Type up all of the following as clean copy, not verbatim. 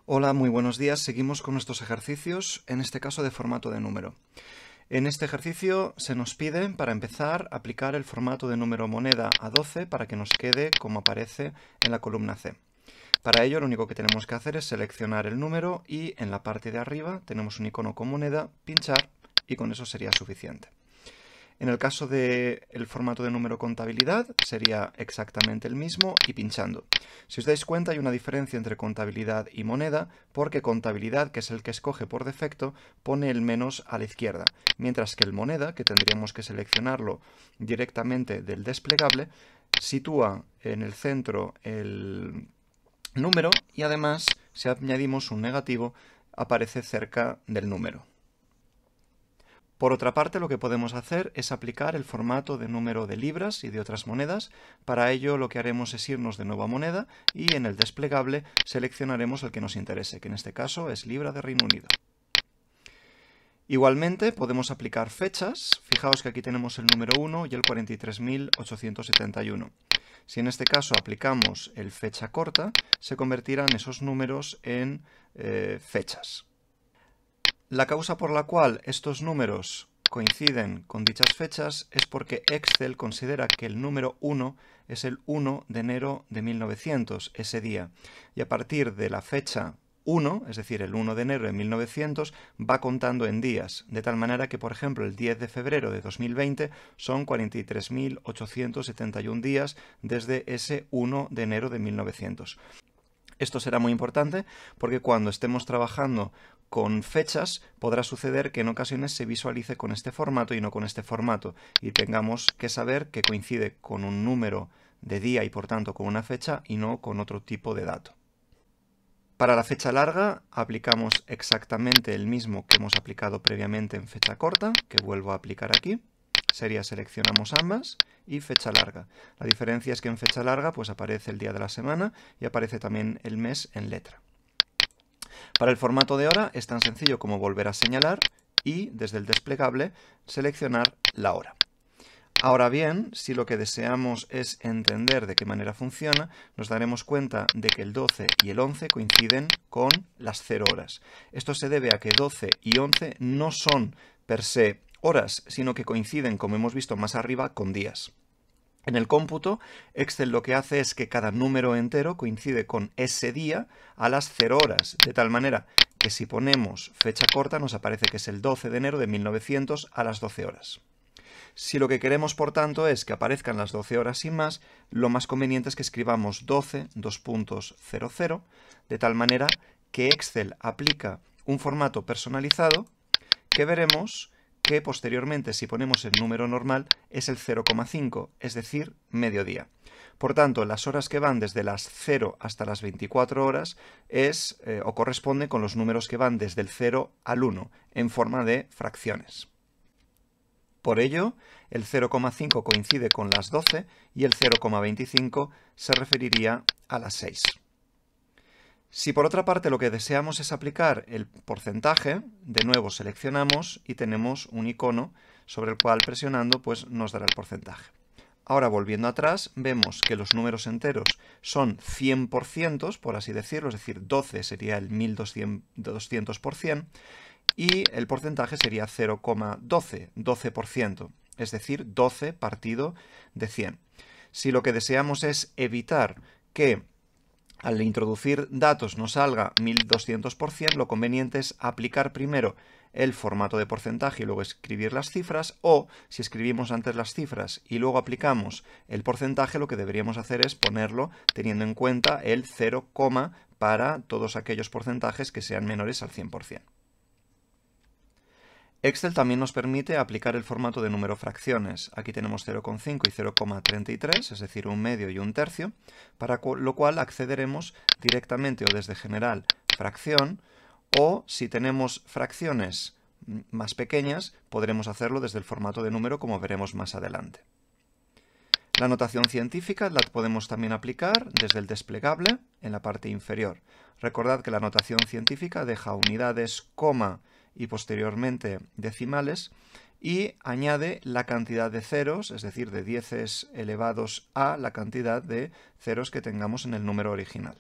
Hola, muy buenos días. Seguimos con nuestros ejercicios, en este caso de formato de número. En este ejercicio se nos pide, para empezar, aplicar el formato de número moneda a 12 para que nos quede como aparece en la columna C. Para ello, lo único que tenemos que hacer es seleccionar el número y en la parte de arriba tenemos un icono con moneda, pinchar y con eso sería suficiente. En el caso del formato de número contabilidad sería exactamente el mismo y pinchando. Si os dais cuenta hay una diferencia entre contabilidad y moneda porque contabilidad, que es el que escoge por defecto, pone el menos a la izquierda, mientras que el moneda, que tendríamos que seleccionarlo directamente del desplegable, sitúa en el centro el número y además si añadimos un negativo aparece cerca del número. Por otra parte, lo que podemos hacer es aplicar el formato de número de libras y de otras monedas. Para ello lo que haremos es irnos de nueva moneda y en el desplegable seleccionaremos el que nos interese, que en este caso es libra de Reino Unido. Igualmente podemos aplicar fechas. Fijaos que aquí tenemos el número 1 y el 43.871. Si en este caso aplicamos el fecha corta, se convertirán esos números en fechas. La causa por la cual estos números coinciden con dichas fechas es porque Excel considera que el número 1 es el 1 de enero de 1900, ese día, y a partir de la fecha 1, es decir, el 1 de enero de 1900, va contando en días, de tal manera que, por ejemplo, el 10 de febrero de 2020 son 43.871 días desde ese 1 de enero de 1900. Esto será muy importante porque cuando estemos trabajando con fechas podrá suceder que en ocasiones se visualice con este formato y no con este formato y tengamos que saber que coincide con un número de día y por tanto con una fecha y no con otro tipo de dato. Para la fecha larga aplicamos exactamente el mismo que hemos aplicado previamente en fecha corta, que vuelvo a aplicar aquí. Seleccionamos ambas y fecha larga. La diferencia es que en fecha larga pues aparece el día de la semana y aparece también el mes en letra. Para el formato de hora es tan sencillo como volver a señalar y desde el desplegable seleccionar la hora. Ahora bien, si lo que deseamos es entender de qué manera funciona, nos daremos cuenta de que el 12 y el 11 coinciden con las 0 horas. Esto se debe a que 12 y 11 no son per se horas, sino que coinciden, como hemos visto más arriba, con días. En el cómputo, Excel lo que hace es que cada número entero coincide con ese día a las 0 horas, de tal manera que si ponemos fecha corta nos aparece que es el 12 de enero de 1900 a las 12 horas. Si lo que queremos, por tanto, es que aparezcan las 12 horas sin más, lo más conveniente es que escribamos 12, 2.00, de tal manera que Excel aplica un formato personalizado que veremos que posteriormente, si ponemos el número normal, es el 0,5, es decir, mediodía. Por tanto, las horas que van desde las 0 hasta las 24 horas o corresponden con los números que van desde el 0 al 1, en forma de fracciones. Por ello, el 0,5 coincide con las 12 y el 0,25 se referiría a las 6. Si por otra parte lo que deseamos es aplicar el porcentaje, de nuevo seleccionamos y tenemos un icono sobre el cual presionando pues nos dará el porcentaje. Ahora volviendo atrás vemos que los números enteros son 100%, por así decirlo, es decir, 12 sería el 1200%, y el porcentaje sería 0,12, 12%, es decir, 12 partido de 100. Si lo que deseamos es evitar que al introducir datos nos salga 1200%, lo conveniente es aplicar primero el formato de porcentaje y luego escribir las cifras, o si escribimos antes las cifras y luego aplicamos el porcentaje, lo que deberíamos hacer es ponerlo teniendo en cuenta el 0, para todos aquellos porcentajes que sean menores al 100%. Excel también nos permite aplicar el formato de número fracciones. Aquí tenemos 0,5 y 0,33, es decir, un medio y un tercio, para lo cual accederemos directamente o desde General, Fracción, o si tenemos fracciones más pequeñas, podremos hacerlo desde el formato de número, como veremos más adelante. La notación científica la podemos también aplicar desde el desplegable en la parte inferior. Recordad que la notación científica deja unidades, coma y posteriormente decimales y añade la cantidad de ceros, es decir, de dieces elevados a la cantidad de ceros que tengamos en el número original.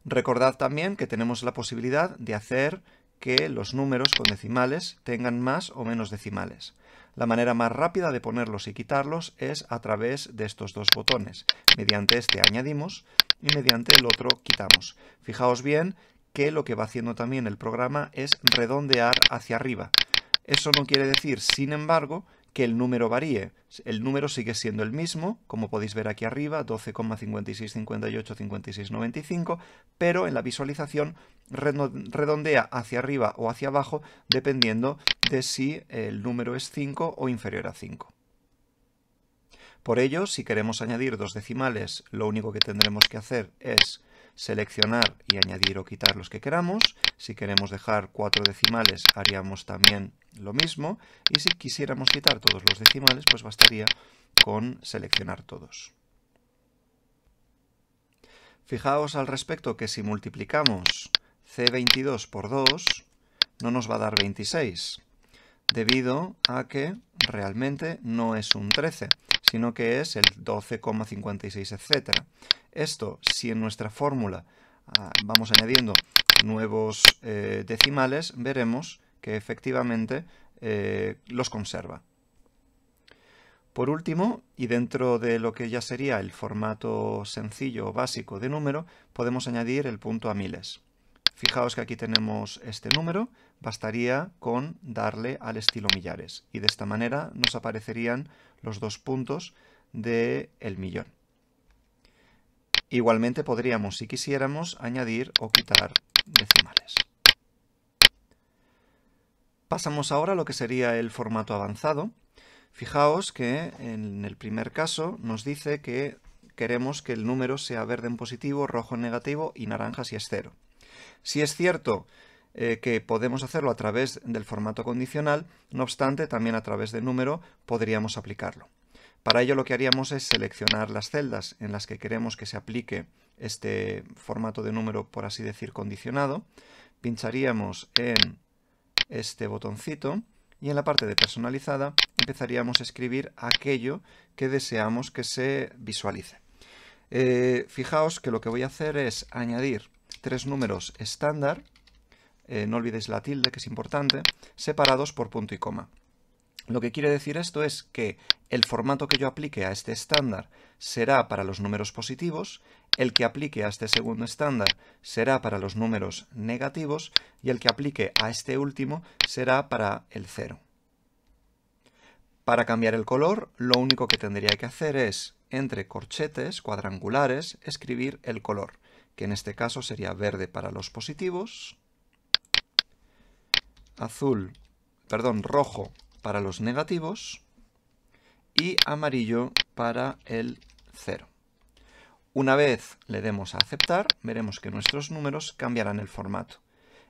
Recordad también que tenemos la posibilidad de hacer que los números con decimales tengan más o menos decimales. La manera más rápida de ponerlos y quitarlos es a través de estos dos botones. Mediante este añadimos y mediante el otro quitamos. Fijaos bien que lo que va haciendo también el programa es redondear hacia arriba. Eso no quiere decir, sin embargo, que el número varíe. El número sigue siendo el mismo, como podéis ver aquí arriba, 12,56585695, pero en la visualización redondea hacia arriba o hacia abajo dependiendo de si el número es 5 o inferior a 5. Por ello, si queremos añadir dos decimales, lo único que tendremos que hacer es seleccionar y añadir o quitar los que queramos. Si queremos dejar 4 decimales, haríamos también lo mismo. Y si quisiéramos quitar todos los decimales, pues bastaría con seleccionar todos. Fijaos al respecto que si multiplicamos C22 por 2, no nos va a dar 26, debido a que realmente no es un 13, sino que es el 12,56, etc. Esto, si en nuestra fórmula vamos añadiendo nuevos decimales, veremos que efectivamente los conserva. Por último, y dentro de lo que ya sería el formato sencillo o básico de número, podemos añadir el punto a miles. Fijaos que aquí tenemos este número, bastaría con darle al estilo millares y de esta manera nos aparecerían los dos puntos del millón. Igualmente podríamos, si quisiéramos, añadir o quitar decimales. Pasamos ahora a lo que sería el formato avanzado. Fijaos que en el primer caso nos dice que queremos que el número sea verde en positivo, rojo en negativo y naranja si es 0. Si es cierto que podemos hacerlo a través del formato condicional, no obstante, también a través de número podríamos aplicarlo. Para ello lo que haríamos es seleccionar las celdas en las que queremos que se aplique este formato de número, por así decir, condicionado. Pincharíamos en este botoncito y en la parte de personalizada empezaríamos a escribir aquello que deseamos que se visualice. Fijaos que lo que voy a hacer es añadir 3 números estándar, no olvidéis la tilde que es importante, separados por punto y coma. Lo que quiere decir esto es que el formato que yo aplique a este estándar será para los números positivos, el que aplique a este segundo estándar será para los números negativos y el que aplique a este último será para el 0. Para cambiar el color, lo único que tendría que hacer es, entre corchetes cuadrangulares, escribir el color, que en este caso sería verde para los positivos, rojo para los negativos y amarillo para el 0. Una vez le demos a aceptar, veremos que nuestros números cambiarán el formato.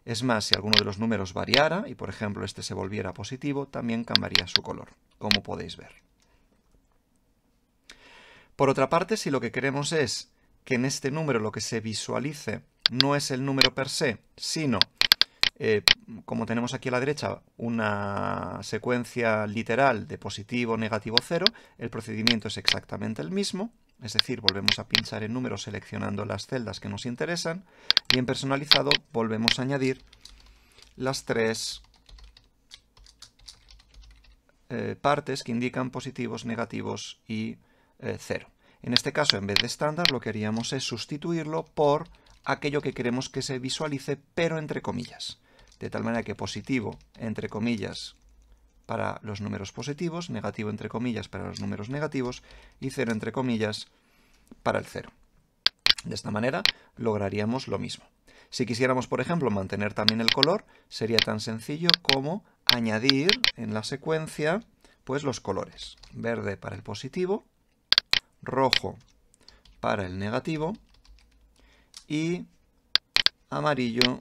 Es más, si alguno de los números variara y por ejemplo este se volviera positivo, también cambiaría su color, como podéis ver. Por otra parte, si lo que queremos es que en este número lo que se visualice no es el número per se, sino como tenemos aquí a la derecha una secuencia literal de positivo, negativo, 0, el procedimiento es exactamente el mismo, es decir, volvemos a pinchar en número seleccionando las celdas que nos interesan y en personalizado volvemos a añadir las 3 partes que indican positivos, negativos y 0. En este caso, en vez de estándar, lo que haríamos es sustituirlo por aquello que queremos que se visualice, pero entre comillas. De tal manera que positivo, entre comillas, para los números positivos, negativo, entre comillas, para los números negativos, y 0, entre comillas, para el 0. De esta manera lograríamos lo mismo. Si quisiéramos, por ejemplo, mantener también el color, sería tan sencillo como añadir en la secuencia pues los colores. Verde para el positivo, rojo para el negativo y amarillo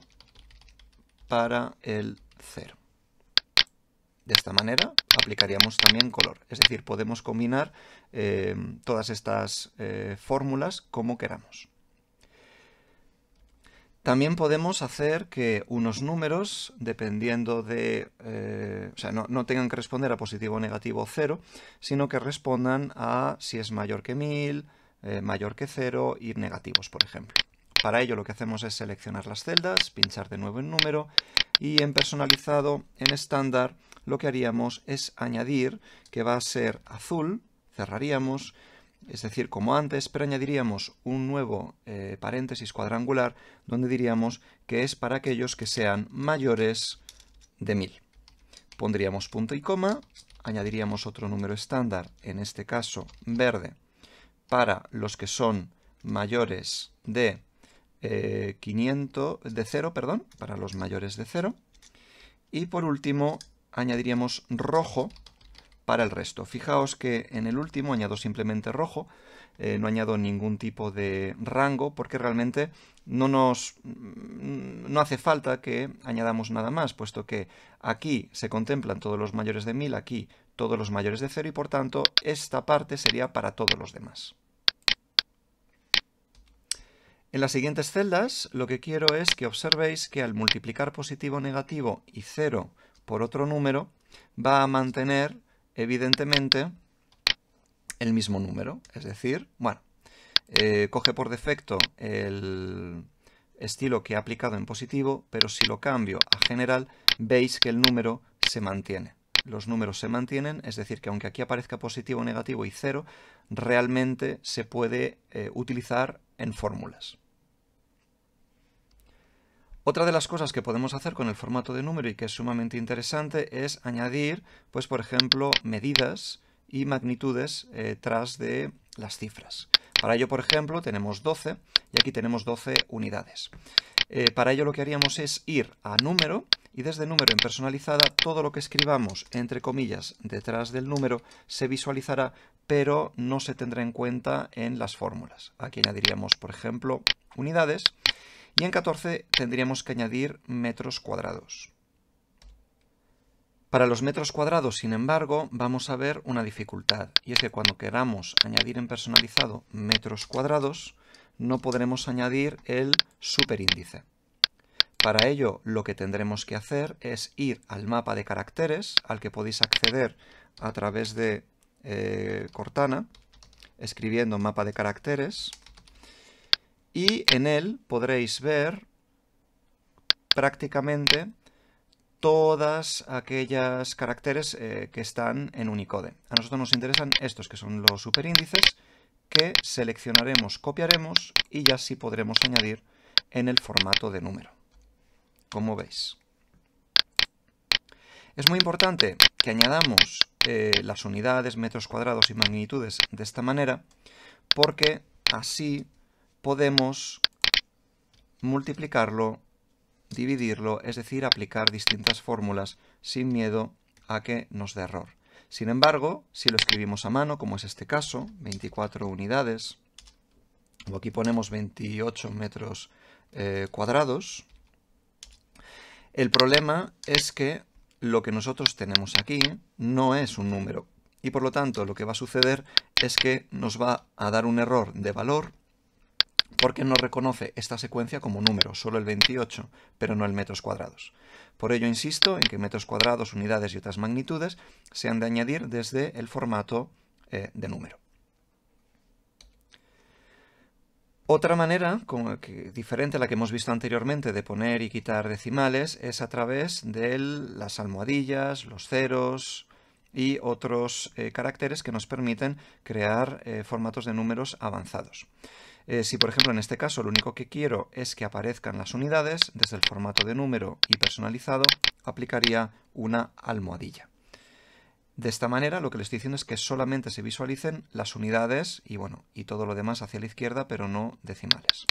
para el 0. De esta manera aplicaríamos también color, es decir, podemos combinar todas estas fórmulas como queramos. También podemos hacer que unos números, dependiendo de... no tengan que responder a positivo, negativo o 0, sino que respondan a si es mayor que 1000, mayor que 0 y negativos, por ejemplo. Para ello lo que hacemos es seleccionar las celdas, pinchar de nuevo en número y en personalizado, en estándar, lo que haríamos es añadir, que va a ser azul, cerraríamos, es decir, como antes, pero añadiríamos un nuevo paréntesis cuadrangular donde diríamos que es para aquellos que sean mayores de 1000. Pondríamos punto y coma, añadiríamos otro número estándar, en este caso verde, para los que son mayores de 0, para los mayores de 0. Y por último, añadiríamos rojo para el resto. Fijaos que en el último añado simplemente rojo, no añado ningún tipo de rango porque realmente no hace falta que añadamos nada más, puesto que aquí se contemplan todos los mayores de 1000, aquí todos los mayores de 0 y por tanto esta parte sería para todos los demás. En las siguientes celdas lo que quiero es que observéis que al multiplicar positivo, negativo y 0 por otro número va a mantener evidentemente el mismo número, es decir, bueno, coge por defecto el estilo que he aplicado en positivo, pero si lo cambio a general, veis que el número se mantiene. Los números se mantienen, es decir, que aunque aquí aparezca positivo, negativo y 0, realmente se puede utilizar en fórmulas. Otra de las cosas que podemos hacer con el formato de número y que es sumamente interesante es añadir, pues por ejemplo, medidas y magnitudes tras de las cifras. Para ello, por ejemplo, tenemos 12 y aquí tenemos 12 unidades. Para ello lo que haríamos es ir a número y desde número en personalizada todo lo que escribamos entre comillas detrás del número se visualizará, pero no se tendrá en cuenta en las fórmulas. Aquí añadiríamos, por ejemplo, unidades. Y en 14 tendríamos que añadir metros cuadrados. Para los metros cuadrados, sin embargo, vamos a ver una dificultad. Y es que cuando queramos añadir en personalizado metros cuadrados, no podremos añadir el superíndice. Para ello, lo que tendremos que hacer es ir al mapa de caracteres, al que podéis acceder a través de Cortana, escribiendo mapa de caracteres. Y en él podréis ver prácticamente todas aquellas caracteres que están en Unicode. A nosotros nos interesan estos que son los superíndices que seleccionaremos, copiaremos y ya sí podremos añadir en el formato de número, como veis. Es muy importante que añadamos las unidades, metros cuadrados y magnitudes de esta manera porque así podemos multiplicarlo, dividirlo, es decir, aplicar distintas fórmulas sin miedo a que nos dé error. Sin embargo, si lo escribimos a mano, como es este caso, 24 unidades, o aquí ponemos 28 metros cuadrados, el problema es que lo que nosotros tenemos aquí no es un número. Y por lo tanto, lo que va a suceder es que nos va a dar un error de valor porque no reconoce esta secuencia como número, solo el 28, pero no el metros cuadrados. Por ello insisto en que metros cuadrados, unidades y otras magnitudes se han de añadir desde el formato de número. Otra manera, diferente a la que hemos visto anteriormente, de poner y quitar decimales es a través de las almohadillas, los ceros y otros caracteres que nos permiten crear formatos de números avanzados. Si, por ejemplo, en este caso lo único que quiero es que aparezcan las unidades, desde el formato de número y personalizado, aplicaría una almohadilla. De esta manera, lo que les estoy diciendo es que solamente se visualicen las unidades y todo lo demás hacia la izquierda, pero no decimales.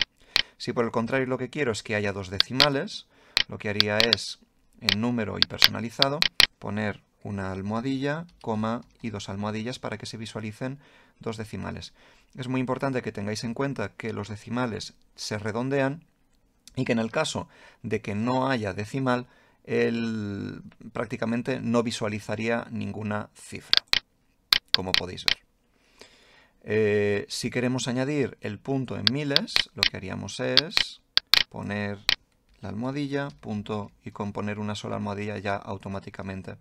Si por el contrario lo que quiero es que haya dos decimales, lo que haría es, en número y personalizado, poner una almohadilla, coma y dos almohadillas para que se visualicen dos decimales. Es muy importante que tengáis en cuenta que los decimales se redondean y que en el caso de que no haya decimal, él prácticamente no visualizaría ninguna cifra, como podéis ver. Si queremos añadir el punto en miles, lo que haríamos es poner la almohadilla, punto, y con poner una sola almohadilla ya automáticamente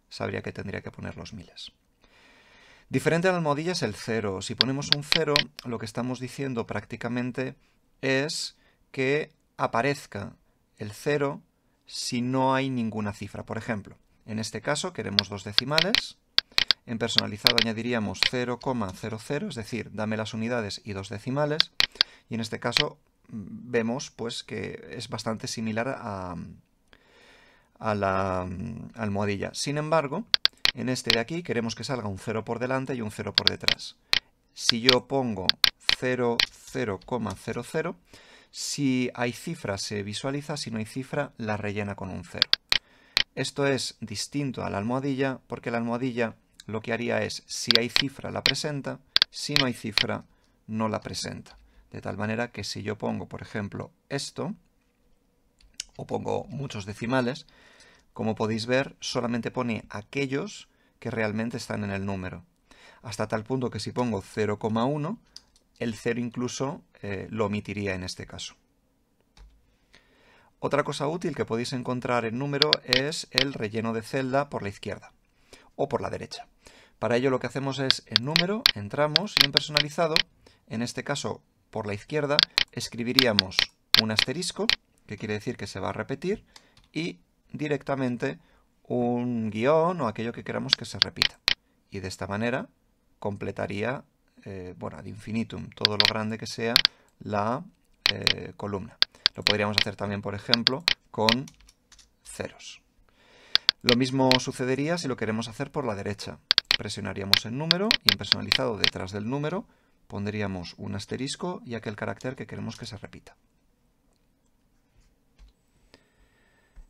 sabría que tendría que poner los miles. Diferente a la almohadilla es el cero. Si ponemos un cero, lo que estamos diciendo prácticamente es que aparezca el 0 si no hay ninguna cifra. Por ejemplo, en este caso queremos dos decimales. En personalizado añadiríamos 0,00, es decir, dame las unidades y dos decimales. Y en este caso vemos pues, que es bastante similar a la almohadilla. Sin embargo, en este de aquí queremos que salga un 0 por delante y un 0 por detrás. Si yo pongo 0,00, si hay cifra se visualiza, si no hay cifra la rellena con un 0. Esto es distinto a la almohadilla porque la almohadilla lo que haría es, si hay cifra la presenta, si no hay cifra no la presenta. De tal manera que si yo pongo, por ejemplo, esto, o pongo muchos decimales, como podéis ver, solamente pone aquellos que realmente están en el número. Hasta tal punto que si pongo 0,1, el 0 incluso lo omitiría en este caso. Otra cosa útil que podéis encontrar en número es el relleno de celda por la izquierda o por la derecha. Para ello lo que hacemos es en número, entramos y en personalizado, en este caso por la izquierda, escribiríamos un asterisco, que quiere decir que se va a repetir, y directamente un guión o aquello que queramos que se repita. Y de esta manera completaría, bueno, ad infinitum, todo lo grande que sea la columna. Lo podríamos hacer también, por ejemplo, con ceros. Lo mismo sucedería si lo queremos hacer por la derecha. Presionaríamos el número y en personalizado detrás del número pondríamos un asterisco y aquel carácter que queremos que se repita.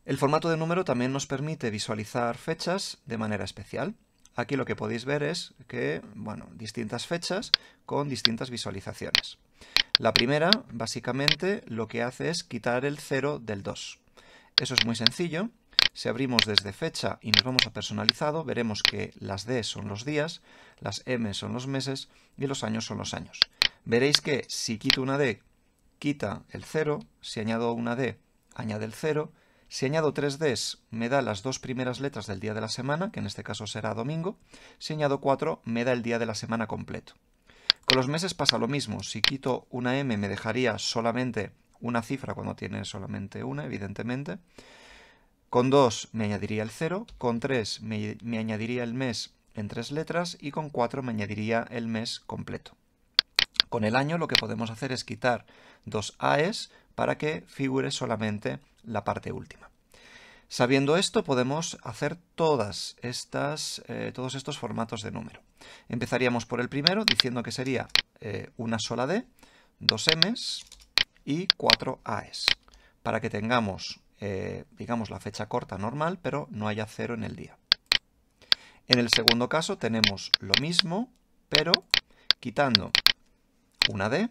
El formato de número también nos permite visualizar fechas de manera especial. Aquí lo que podéis ver es que, bueno, distintas fechas con distintas visualizaciones. La primera, básicamente, lo que hace es quitar el 0 del 2. Eso es muy sencillo. Si abrimos desde fecha y nos vamos a personalizado, veremos que las D son los días, las M son los meses y los años son los años. Veréis que si quito una D, quita el 0, si añado una D, añade el 0, si añado 3 Ds, me da las dos primeras letras del día de la semana, que en este caso será domingo, si añado 4, me da el día de la semana completo. Con los meses pasa lo mismo, si quito una M me dejaría solamente una cifra cuando tiene solamente una, evidentemente. Con 2 me añadiría el 0, con 3 me añadiría el mes en 3 letras y con 4 me añadiría el mes completo. Con el año lo que podemos hacer es quitar dos AEs para que figure solamente la parte última. Sabiendo esto podemos hacer todos estos formatos de número. Empezaríamos por el primero diciendo que sería una sola D, dos Ms y 4 AEs, para que tengamos, digamos, la fecha corta normal, pero no haya 0 en el día. En el segundo caso tenemos lo mismo, pero quitando una D,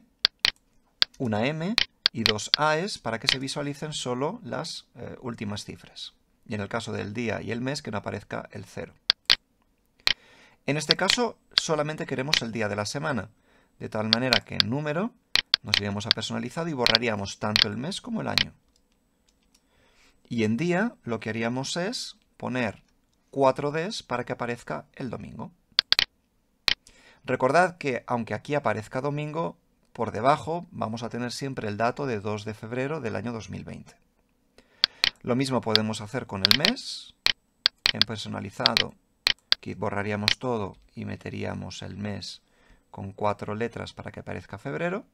una M y dos AEs para que se visualicen solo las últimas cifras. Y en el caso del día y el mes que no aparezca el 0. En este caso solamente queremos el día de la semana, de tal manera que en número nos iríamos a personalizado y borraríamos tanto el mes como el año. Y en día lo que haríamos es poner 4 Ds para que aparezca el domingo. Recordad que aunque aquí aparezca domingo, por debajo vamos a tener siempre el dato de 2 de febrero del año 2020. Lo mismo podemos hacer con el mes. En personalizado, que borraríamos todo y meteríamos el mes con 4 letras para que aparezca febrero.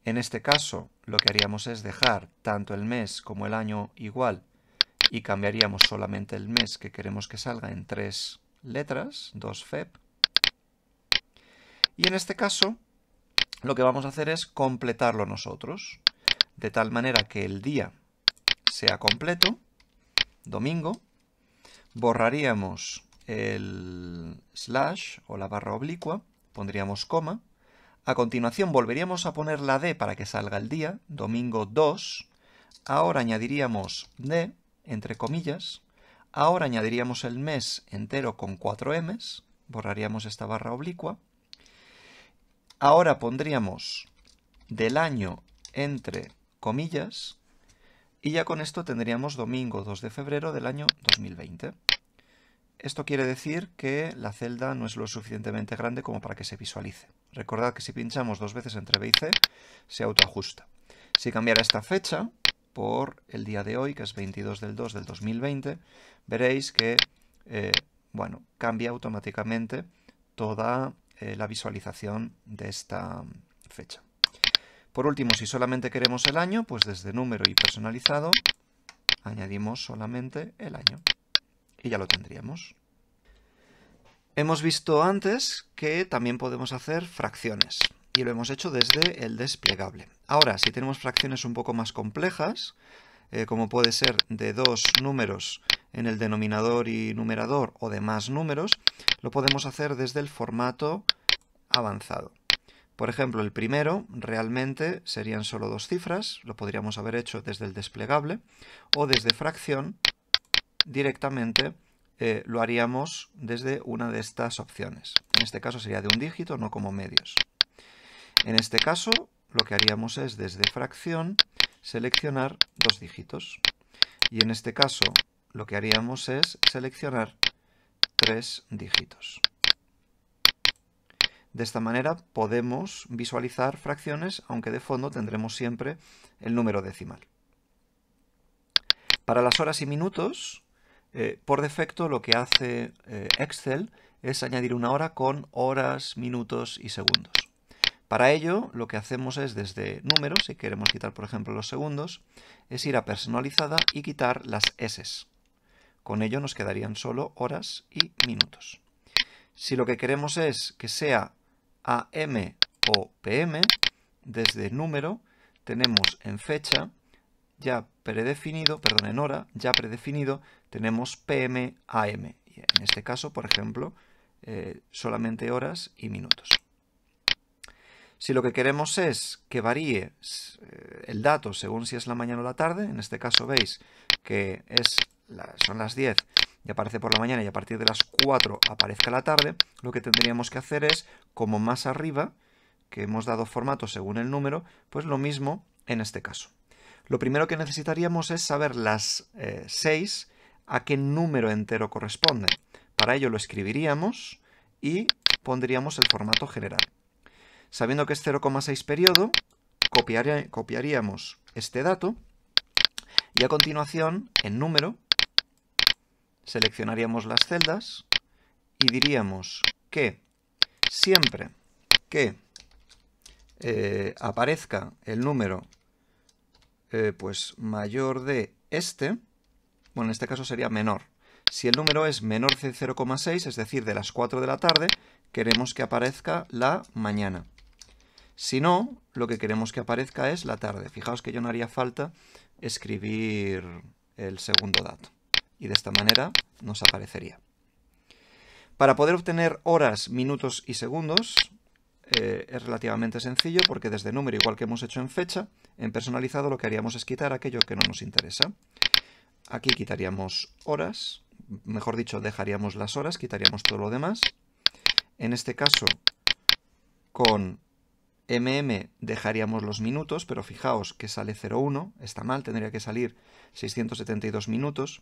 En este caso, lo que haríamos es dejar tanto el mes como el año igual y cambiaríamos solamente el mes que queremos que salga en 3 letras, 2 Feb. Y en este caso, lo que vamos a hacer es completarlo nosotros, de tal manera que el día sea completo, domingo, borraríamos el slash o la barra oblicua, pondríamos coma, a continuación volveríamos a poner la D para que salga el día, domingo 2, ahora añadiríamos D, entre comillas, ahora añadiríamos el mes entero con 4 Ms, borraríamos esta barra oblicua, ahora pondríamos del año entre comillas y ya con esto tendríamos domingo 2 de febrero del año 2020. esto quiere decir que la celda no es lo suficientemente grande como para que se visualice. Recordad que si pinchamos 2 veces entre B y C, se autoajusta. Si cambiara esta fecha por el día de hoy, que es 22 del 2 del 2020, veréis que bueno, cambia automáticamente toda la visualización de esta fecha. Por último, si solamente queremos el año, pues desde número y personalizado añadimos solamente el año y ya lo tendríamos. Hemos visto antes que también podemos hacer fracciones y lo hemos hecho desde el desplegable. Ahora, si tenemos fracciones un poco más complejas, como puede ser de 2 números en el denominador y numerador o de más números, lo podemos hacer desde el formato avanzado. Por ejemplo, el primero realmente serían solo 2 cifras, lo podríamos haber hecho desde el desplegable, o desde fracción directamente lo haríamos desde una de estas opciones. En este caso sería de un dígito, no como medios. En este caso, lo que haríamos es desde fracción seleccionar 2 dígitos. Y en este caso, lo que haríamos es seleccionar 3 dígitos. De esta manera podemos visualizar fracciones, aunque de fondo tendremos siempre el número decimal. Para las horas y minutos, por defecto lo que hace Excel es añadir una hora con horas, minutos y segundos. Para ello, lo que hacemos es desde números, si queremos quitar por ejemplo los segundos, es ir a personalizada y quitar las S. Con ello nos quedarían solo horas y minutos. Si lo que queremos es que sea AM o PM, desde número tenemos en fecha ya predefinido, perdón, en hora ya predefinido, tenemos PM, AM. Y en este caso, por ejemplo, solamente horas y minutos. Si lo que queremos es que varíe el dato según si es la mañana o la tarde, en este caso veis que son las 10 y aparece por la mañana y a partir de las 4 aparezca la tarde, lo que tendríamos que hacer es, como más arriba, que hemos dado formato según el número, pues lo mismo en este caso. Lo primero que necesitaríamos es saber las 6 a qué número entero corresponden. Para ello lo escribiríamos y pondríamos el formato general. Sabiendo que es 0,6 periodo, copiaríamos este dato y a continuación, en número, seleccionaríamos las celdas y diríamos que siempre que aparezca el número pues mayor de este, bueno, en este caso sería menor. Si el número es menor de 0,6, es decir, de las 4 de la tarde, queremos que aparezca la mañana. Si no, lo que queremos que aparezca es la tarde. Fijaos que yo no haría falta escribir el segundo dato. Y de esta manera nos aparecería. Para poder obtener horas, minutos y segundos es relativamente sencillo porque desde número, igual que hemos hecho en fecha, en personalizado lo que haríamos es quitar aquello que no nos interesa. Aquí quitaríamos horas, mejor dicho, dejaríamos las horas, quitaríamos todo lo demás. En este caso, con dejaríamos los minutos, pero fijaos que sale 0,1, está mal, tendría que salir 672 minutos.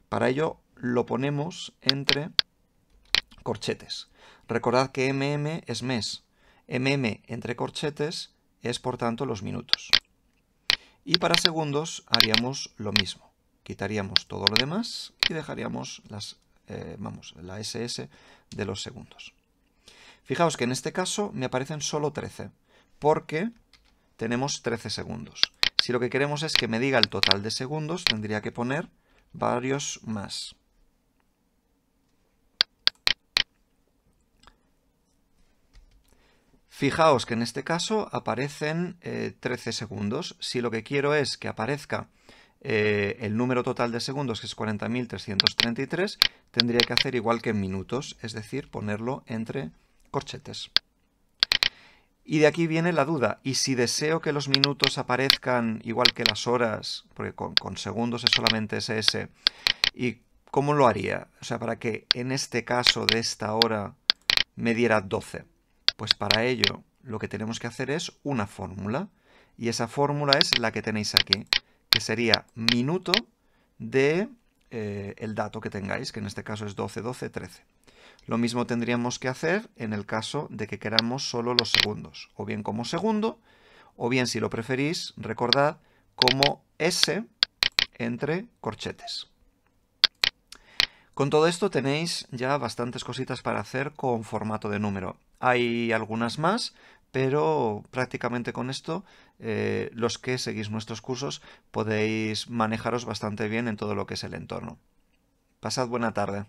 Para ello lo ponemos entre corchetes. Recordad que es mes. Entre corchetes es por tanto los minutos. Y para segundos haríamos lo mismo. Quitaríamos todo lo demás y dejaríamos la SS de los segundos. Fijaos que en este caso me aparecen solo 13, porque tenemos 13 segundos. Si lo que queremos es que me diga el total de segundos, tendría que poner varios más. Fijaos que en este caso aparecen 13 segundos. Si lo que quiero es que aparezca el número total de segundos, que es 40.333, tendría que hacer igual que en minutos, es decir, ponerlo entre corchetes. Y de aquí viene la duda. ¿Y si deseo que los minutos aparezcan igual que las horas, porque con segundos es solamente SS, ¿y cómo lo haría? O sea, para que en este caso de esta hora me diera 12. Pues para ello lo que tenemos que hacer es una fórmula. Y esa fórmula es la que tenéis aquí, que sería minuto de el dato que tengáis, que en este caso es 12, 12, 13. Lo mismo tendríamos que hacer en el caso de que queramos solo los segundos, o bien como segundo, o bien, si lo preferís, recordad, como S entre corchetes. Con todo esto tenéis ya bastantes cositas para hacer con formato de número. Hay algunas más, pero prácticamente con esto los que seguís nuestros cursos podéis manejaros bastante bien en todo lo que es el entorno. Pasad buena tarde.